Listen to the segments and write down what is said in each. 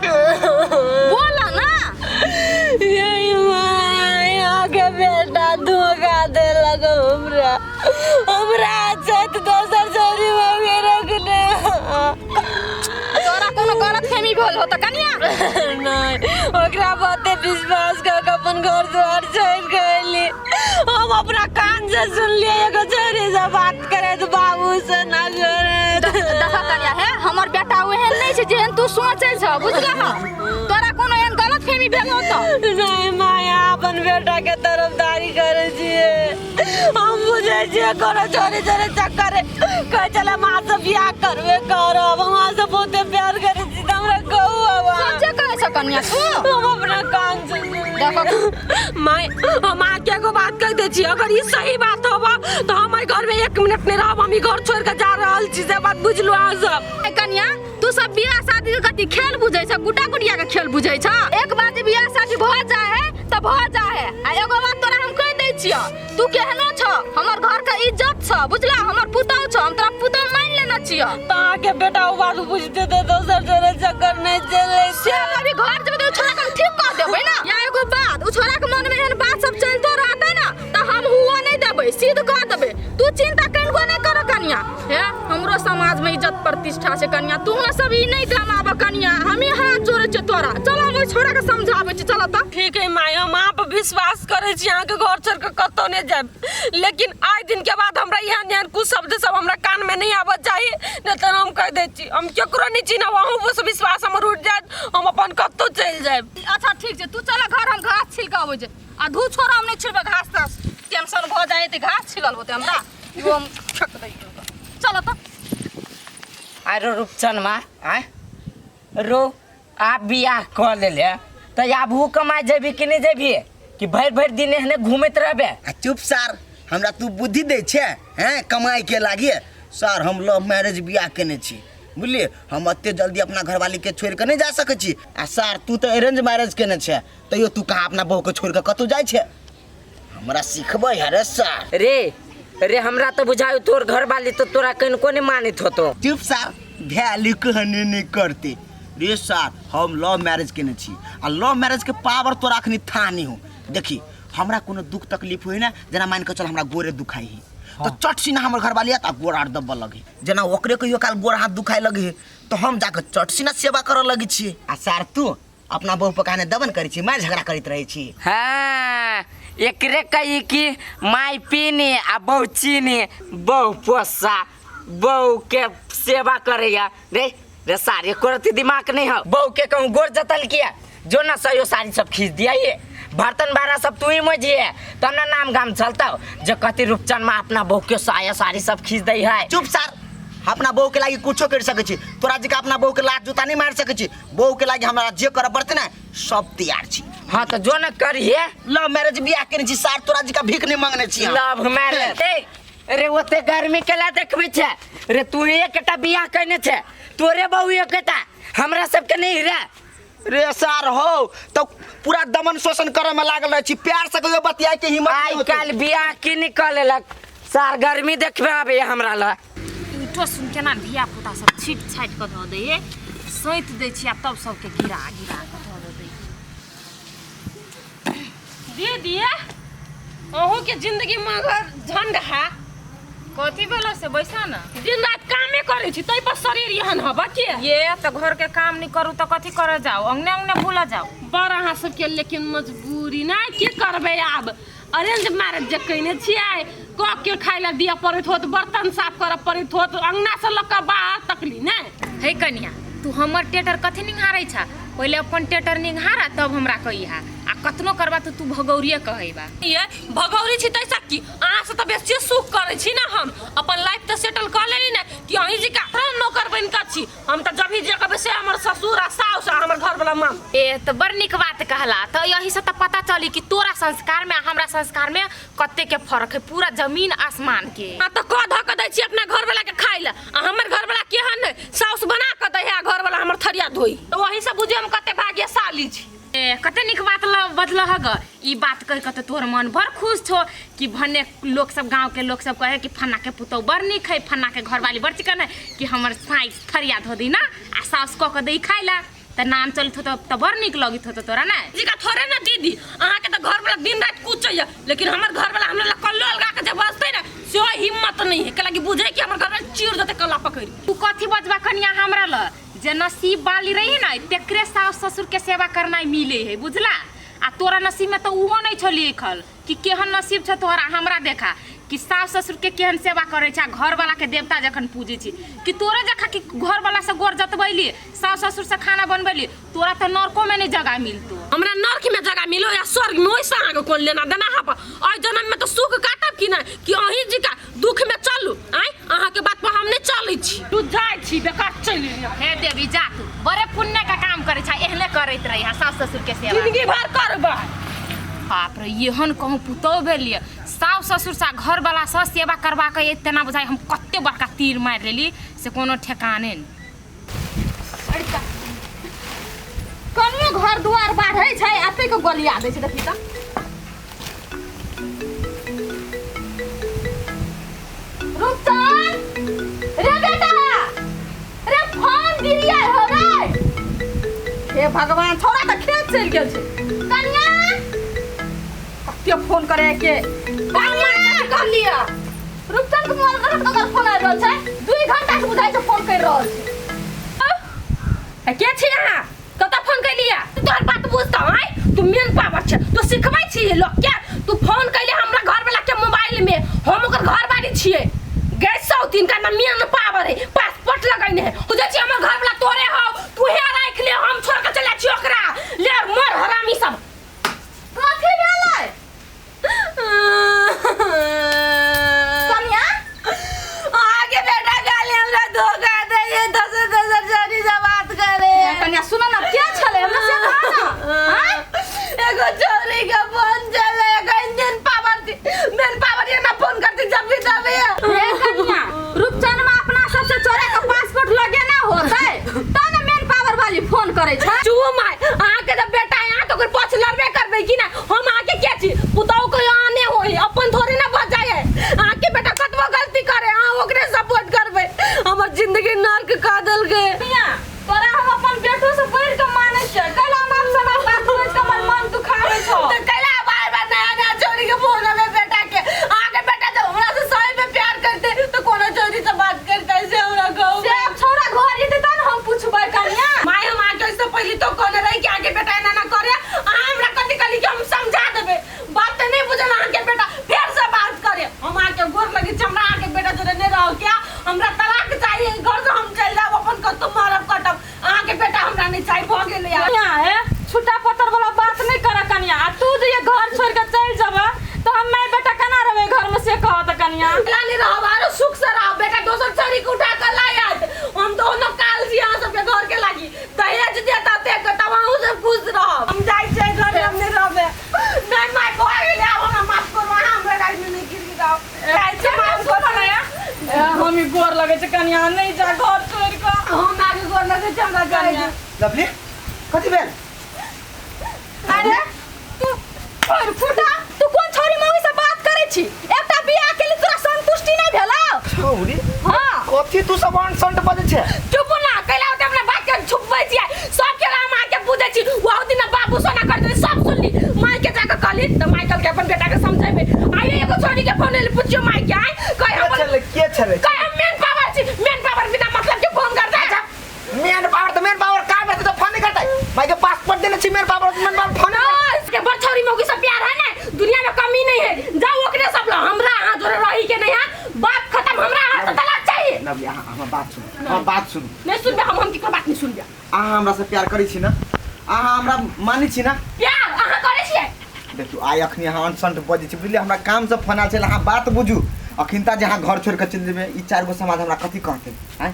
तो बोला ना यही माया के बेटा धोखा दे लगा हमरा छत दोसर चोरी में रखने तोरा कोनो गलत फहमी भेल हो त कनिया नहीं ओकरा बाते विश्वास कर अपन घर द्वार छोड़ गइली हम अपना कान से सुन लिए एगो छोरी से बात करे तो बाबू से ना करे देखा कनिया है हमर बेटा ओहन नहीं छै जेहन तू सोचै छ बुझला ह तोरा कोनो एहन गलत फहमी भेल हो त नहीं माया अपन बेटा के तरफदारी करे छिए हम बुझे छिए कोनो छोरी छोरी चक्कर कह चले मां से बियाह करबे करब मां से बहुत प्यार करे छी हमरा कहू अब सोचे कहे छ कनिया तू हम अपना कान से देखो माय हम आगे को बात कर दे छी अगर ये सही बात होबा तो हम घर में 1 मिनट नहीं रहब हम घर छोड़ के जा रहल छी से बात बुझलु आ सब कनिया तू सब बियाह शादी के कथि खेल बुझै छ गुटा गुड़िया के खेल बुझै छ एक बार जे बियाह शादी भ जाए है त भ जाए है आ एगो बात तोरा हम कह दै छियै तू केहनो छ हमर घर के इज्जत छ बुझला हमर पुतौ छ हम तोरा पुतौ मान लेना छियै ता के बेटा ओ बात बुझते दे दोसर छोरे चक्कर नहीं चले से अभी घर जब तो छोरा के ठीक कर देबै ना या एगो बात उ छोरा के मन में एहन बात सब चलतो रहतै ना त हम हुआ नहीं देबै सीध कर देबै तू चिंता कनिको नहीं कर कनिया है हमरो समाज में इज्जत प्रतिष्ठा छै कनिया तू सब ई नहीं कमाब कनिया हम हाथ जोड़े छ तोरा चल हम छोरा के समझाबै छी चल त ठीक है माय हम आप विश्वास करे छी अहाँ के घर छोड़ के कतो नहीं जाब लेकिन आइ दिन के बाद हमरा यहाँ ध्यान कुछ शब्द सब हमरा कान में नहीं आबत चाहिए नहीं तो हम कह दे छी हम केकरो नहीं चिन्हब अहूँ बस विश्वास हमर उठ जात हम अपन कतो चल जाब अच्छा ठीक छै तू चल घर हम घास छिल के आबै छै आ धू छोरा हम नहीं छिलबे घास त टेंशन भ जाए त घास छिलल होते हमरा यो हम छक दै चल त अरे रूपचन माँ आय रो आप बियाह कर ले तो अब हु कमाए जेबी कि नहीं जेबी कि भर भर दिन एहने घूमत रहबे चुप सर हमरा तू बुद्धि दे छे हैं कमाई के लागे सर हम लव मैरिज बियाह केने छी बुझलिए हम अत्ते जल्दी अपना घरवाली के छोड़ के नहीं जा सके छी आ सर तू तो अरेंज मैरिज केने छे तैयो तू कहाँ अपना बहू के छोड़ के कतौ जाय छे हमरा सिखबै अरे सर रे हमरा तो बुझायो तोर घर वाली तो तोरा कहीं को नहीं मानित होतो चुप सर वैल्यू कहने नहीं करते रे सर हम लव मैरिज केने छी आ लव मैरिज के पावर तोरा अखनी था नहीं हो देखी हमरा कोनो दुख तकलीफ होई ना जना मान के चल हमरा गोरे दुखाई है तो चट सीना हमर घर वाली आ गोड़ हाथ दब्बा लगे जना ओकरे कहियो काल गोड़ हाथ दुखाए लगे तो हम जाके चट सीना सेवा करे लगी छी आ सर तू अपना बहू पकाने दबन करी छी मार झगड़ा करत रही छी हाँ एकरे कही कि माई पीनी आ बहु चीनी बहु पोसा बहु के सेवा करेगा रे सारे करती दिमाग नहीं है बहु के कहूँ गोर जतल किया जो ना सही सारी सब खींच दिया ये बर्तन बारा सब तू ही मजिए तो ना नाम गाम चलता हो जो कहती रूपचंद में अपना बहू के साया सारी सब खींच दी है चुप सर अपना बहू के लागी कुछो कर सके छी तोरा जी का अपना बहू के लात जूता नहीं मार सके छी बहू के लागी हमरा जे करे पड़ते ना सब तैयार छी हाँ तो जो ना करिए लव मैरिज बियाह केने छी सर तोरा जी का भीख नहीं मांगने छी लव मैरिज रे ओते गर्मी केला देखबे छे रे तू एकटा बियाह करने छे तोरे बहू एकटा हमरा सबके नहीं रे सर हो तो पूरा दमन शोषण करे में लागल रहे छी प्यार से कहियो बतिया के हिम्मत आई काल बियाह की निकललक सर गर्मी देखबे आबे हमरा ला उठो सुन के ना धिया पुता सब छीट छाट के ध दे सैत दै छी तब सबके गिरा गिरा के ध दे दिए अहू के जिंदगी मगर झंड है कथी भेलो से बैसा ना दिन रात कामे करे छी तै पर शरीर यहन ह बके ये तो घर के काम नहीं करू तो कथी करे जाओ अंगने अंगने भूला जाओ बड़ा अहाँ सबके लेकिन मजबूरी ना की करबे आब अरेंज मैरिज जे कइने छियै क के खाइ ला दिया पड़त होत बर्तन साफ कर पड़त होत अंगना से लक बाहर तकली ना हे कन्या तू हमर टेटर कथी निहारै छ पहिले अपन टेटर निहारा तब हमरा कहिहा आ कतनो करबा तो तू भगौरिये कहैबा ये भगौरी छी तैसा की अहाँ से त बेसी सुख करे छी ना हम अपन लाइफ त सेटल कर लेली ना कि अहीं जी का नौकर बन का छी हम त जब ही जे कहबे से हमर ससुर आ सास आ हमर घर वाला मां ए तो बड़ निक बात कहला तो यही से तो पता चली कि तोरा संस्कार में हमरा संस्कार में कते के फर्क है पूरा जमीन आसमान के आ त क ध क दै छी अपना घर वाला के खाइ ला आ हमर घर वाला केहन सास बना क दै है घर वाला हमर थरिया धोई तो वही से बुझे हम कते भाग्यशाली छी ए कते निक बात बदल हग ई बात कह के तोर मन भर खुश छो कि भने लोग सब गांव के लोग सब कहे कि फन्ना के पुतौ बड़ निक है फन्ना के घरवाली बड़ चिकन है कि हमर साइस थरिया धो दी ना आ सास क के दई खाइला त नाम चलत हो त बड़ निक लगित हो तोरा ना जी का थोड़े ना दीदी अहाँ के तो घर वाला दिन रात कूचैया लेकिन हमर घर वाला हमरा ला कल्लो अलगा के जब बसते ना से हिम्मत नहीं है के लगी बुझे कि हमर घर में चीर देते कल्ला पकड़ तू कथी बजबा कनिया हमरा ल जे नसीब वाली रही ना तेकरे सास ससुर के सेवा करना मिले है बुझला आ तोरा नसीब में तो उहो नहीं छो लिखल कि केहन नसीब छ तोरा हमरा देखा कि सास ससुर के केहन सेवा करे छ घर वाला के देवता जखन पूजे छी कि तोरा जखा कि घर वाला से गोर जतबैली सास ससुर से खाना बनबैली तोरा तो नरको में नहीं जगह मिलतो हमरा नरक में जगह मिलो या स्वर्ग में ओइसा आगे कोन लेना देना हप और जन्म में तो सुख काटब कि ना कि अही जी का दुख में चलू आय अहाँ के बात पर हम नहीं चलै छी तू जाय छी बेकार चली हे देवी जा तू बड़े पुण्य का काम करे छ एहने करैत रही सास ससुर के सेवा जिंदगी भर करबा बाप रे एहन कहूँ पुतौ भेलिए सास ससुर सा घर वाला से सेवा करवा के इतना बुझाई हम कते बड़का तीर मार लेली से कोनो ठेकाने कनियो घर दुआर बाढ़ै छै एते के गोलिया दै छै देखी त रुकन रे बेटा रे फोन दिरिया हो रे हे भगवान छोरा त खेत चल गेल छै कनिया कते फोन करे के बामन कर लिया रुकन के मोबाइल करत अगर फोन आ रहल छै 2 घंटा से बुझाइ छै फोन कर रहल छै के छी अहाँ कत फोन कैलिया तोहर बात बुझता है तू मेन पावर छ तू सिखबै छी लोग के तू फोन कैले हमरा घर वाला के मोबाइल में हम ओकर घर वाली छिए गैस सौतीन का नाम मेन पावर है पासपोर्ट लगैने है हो जाइ छी हमर घर वाला तोरे हो तू हे राख ले हम छोड़ के चला छी ओकरा ले मर हरामी सब कथी भेलै कनिया आगे बेटा गाली हमरा धोखा दे ये 10 जानी से बात करे कनिया सुन ना क्या छले हमरा से कहा ना हां एगो चोरी का फोन चले एगो इंजन पावर ये ना फोन करती जब भी तबे हे कनिया रूपचंद में अपना सबसे चोरे का पासपोर्ट लगे ना होतै त ना मेन पावर वाली फोन करे छै चुप माय अहाँ के जब बेटा यहाँ तो कोई पछ लड़बे करबे कि ना हम आके के छी पुताऊ को आने होई अपन थोड़ी ना बजाए अहाँ के बेटा कतबो गलती करे अहाँ ओकरे सपोर्ट करबे हमर जिंदगी नर्क का देल के तोरा हम अपन बेटो से बढ़ के मानै छै कल हम सब बात सोच के हमर मन दुखावे छौ तो कला बार नया चोरी के फोन में बेटा के आगे बेटा जब हमरा से सही में प्यार करते तो कोनो चोरी से बात कर कैसे हमरा कहू से छोरा घर जेते त हम पूछबै कनिया माय हम आके इससे पहले तो कोने रही कि आगे बेटा एना ना करे हमरा कथि कली के हम समझा देबे बात तो नहीं बुझल आगे बेटा फिर से बात करे हम आके गोर लगी हमरा आगे बेटा जरे नहीं रहो क्या हमरा तलाक चाहिए घर से हम चल जाब अपन कतो मारब कटब आगे बेटा हमरा नहीं चाहिए भ गेल यार कनिया है छुट्टा पत्तर वाला बात नहीं करे कनिया आ तू जे घर छोड़ के चल जाबा तो हम मैं बेटा कना रहबे घर में से कहत कनिया लाली रहो बारो सुख से रहो बेटा दोसर चोरी के उठा कर लायत हम दोनों काल जी यहां सब के घर के लागी दहेज देता ते कतवाऊ से खुश रहो हम जाई छै घर हम नहीं रहबे नहीं माय को गेले हमरा माफ करो हमरा गाड़ी में नहीं गिर जाओ जाई छै माफ करो ना हम ही गोर लगे छै कनिया नहीं जा घर छोड़ के हम आगे घर लगे हमरा जाई लवली कथी भेल अरे तू और फुटा तू कोन छोरी मौगी से बात करे छी एकटा बियाह के लिए तोरा संतुष्टि नहीं भेला छौरी हां कथी तू सब अनसंट बजे छे चुप ना कैला होते अपना बात के छुपबै छी सब के राम आके पूछे छी वो दिन बाबू सोना कर दे सब सुन ली माई के जाके कहली तो माइकल के अपन बेटा के समझाइबे आइए एगो छोरी के फोन ले पूछियो माई के आई कह हम के छले कह हम मेन पावर छी मेन पावर बिना मतलब के फोन कर दे मेन पावर का में तो फोन नहीं करता भाई के पासपोर्ट देने छी मेन पावर फोन इसके बड़ छोरी मौगी से प्यार है ना दुनिया में कमी नहीं है जाओ ओकरे सब लो हमरा हाथ जोड़े रही के नहीं है बात खत्म हमरा हाथ से तलाक चाहिए लवली हम बात सुन नहीं सुनबे हम की बात नहीं सुनबे अहाँ हमरा से प्यार करै छी ना अहाँ हमरा मानै छी ना प्यार अहाँ करे छियै देखियो आइ अखनी अहाँ अनसंट बजे छी बुझलिए हमरा काम से फोन आल छल अहाँ बात बुझू अखिनता जे अहाँ घर छोड़ के चल जेबै ई 4 गो समाज हमरा कथी कहते हैं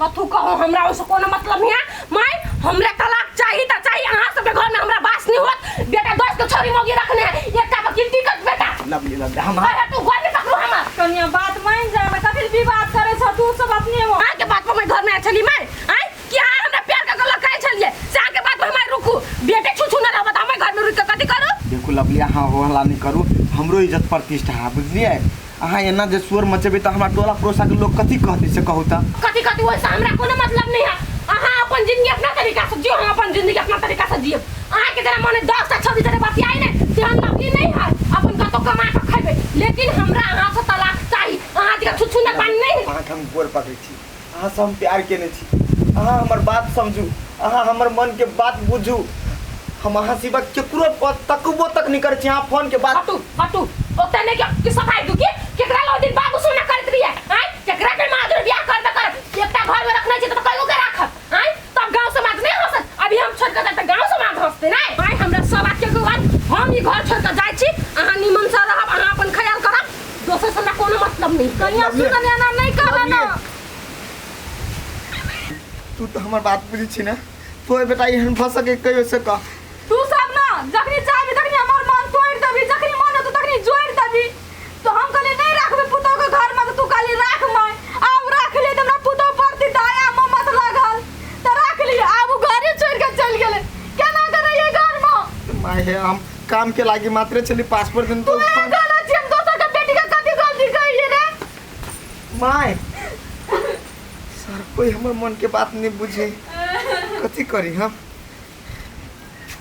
कथु कहो हमरा ओसे कोनो मतलब नहीं है माय हमरा तलाक चाहिए त चाहिए अहाँ सब के घर में हमरा बास नहीं होत बेटा दोस्त के छोरी मोगी रखने है एकटा वकील टिकट बेटा लवली हम अरे तू घर में पकड़ो हम कनिया बात मान जा मैं कथि विवाद करे छ तू सब अपने हो आ के बात पर मैं घर में चली माय आई क्या हमरा प्यार का गला काहे चलिए से आके बात पर मैं रुकू बेटे छुछु ना बता मैं घर में रुक के कथि करू देखो लवली अहाँ होला नहीं करू हमरो इज्जत प्रतिष्ठा है बुझलिए अहाँ एना जे शोर मचेबे त हमरा टोला पड़ोसा के लोग कथि कहते से कहू त कथि कथि वैसा हमरा कोनो मतलब नहीं है अहाँ अपन जिंदगी अपना तरीका से जियो हम अपन जिंदगी अपना तरीका से जिए अहाँ के जना मने 10 टा 26 टा बात आई ने ध्यान नकली नहीं है अपन कतो कमा के खाइबे लेकिन हमरा अहाँ से तलाक चाहिए अहाँ के छुछु ना पानी नहीं अहाँ हम गोर पकड़ै छी अहाँ से हम प्यार केने छी अहाँ हमर बात समझू अहाँ हमर मन के बात बुझू हम अहाँ सिवा केकरो तकबो तक नहीं करे छी अहाँ फोन के बात हटू ओते नहीं कि सफाई दू के केकरा लो दिन बाबू सोना करत रही है हैं केकरा के मादर बियाह कर एकटा घर में रखना छै तो कईगो के राखत हैं तब गांव समाज नहीं हंसत अभी हम छोड़ के त गांव समाज हंसते नहीं भाई हमरा सब बात के बाद हम ई घर छोड़ के जाय छी अहाँ निमन से रहब अहाँ अपन ख्याल करब दोसर से कोनो मतलब नहीं कहिया सुनने ना नहीं कहना ना तू तो हमर बात बुझी छी ना तोय बेटा एहन फंस के कहियो से कह तू सब ना जखनी चाहबी तखनी हमर मन तोड़ देबी जखनी मन हो तखनी जोड़ देबी तो हम कहले नहीं रखबे पुतो के घर में तू कहली राख मैं अब रख ले हमरा पुतो परती दया ममत लागल त रख ली अब घरे छोड़ के चल गेले केना करे ये घर में माय है हम काम के लागी मात्र चली पासपोर्ट दिन तो गलत छी हम दोसर के बेटी के कथि गलती कइले रे माय सर कोई हमर मन के बात नहीं बुझे कथी करी हम